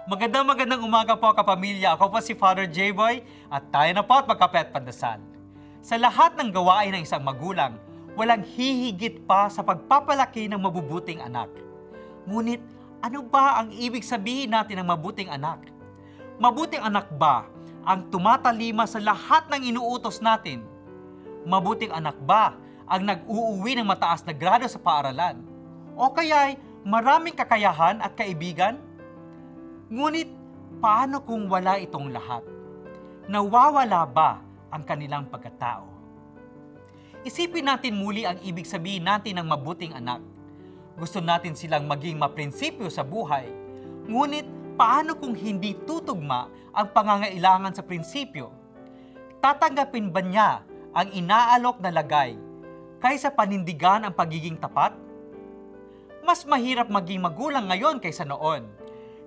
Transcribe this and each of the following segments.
Magandang umaga po kapamilya. Ako po si Father J-Boy at tayo na po at magkape at pandasal. Sa lahat ng gawain ng isang magulang, walang hihigit pa sa pagpapalaki ng mabubuting anak. Ngunit ano ba ang ibig sabihin natin ng mabuting anak? Mabuting anak ba ang tumatalima sa lahat ng inuutos natin? Mabuting anak ba ang nag-uuwi ng mataas na grado sa paaralan? O kaya'y maraming kakayahan at kaibigan? Ngunit, paano kung wala itong lahat? Nawawala ba ang kanilang pagkatao? Isipin natin muli ang ibig sabihin natin ng mabuting anak. Gusto natin silang maging maprinsipyo sa buhay. Ngunit, paano kung hindi tutugma ang pangangailangan sa prinsipyo? Tatanggapin ba niya ang inaalok na lagay kaysa panindigan ang pagiging tapat? Mas mahirap maging magulang ngayon kaysa noon.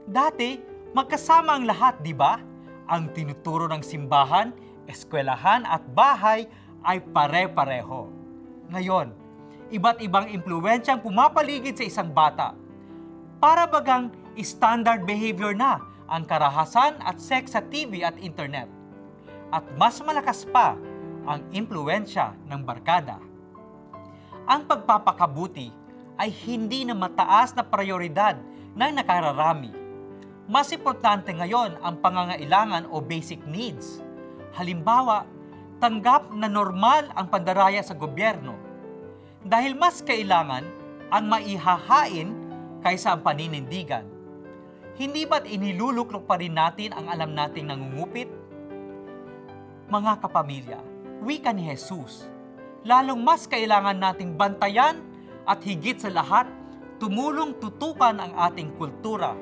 Dati, magkasama ang lahat, di ba? Ang tinuturo ng simbahan, eskwelahan at bahay ay pare-pareho. Ngayon, iba't ibang impluwensyang pumapaligid sa isang bata. Para bagang standard behavior na ang karahasan at sex sa TV at internet. At mas malakas pa ang impluwensya ng barkada. Ang pagpapakabuti ay hindi na mataas na prioridad ng nakararami. Mas importante ngayon ang pangangailangan o basic needs. Halimbawa, tanggap na normal ang pandaraya sa gobyerno. Dahil mas kailangan ang maihahain kaysa ang paninindigan. Hindi ba't iniluluklok pa rin natin ang alam nating nangungupit? Mga kapamilya, wika ni Jesus, lalong mas kailangan nating bantayan at higit sa lahat, tumulong tutukan ang ating kultura.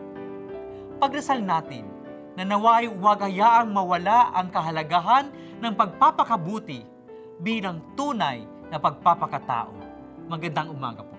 Pagdasal natin na naway huwag hayaang mawala ang kahalagahan ng pagpapakabuti bilang tunay na pagpapakatao. Magandang umaga po.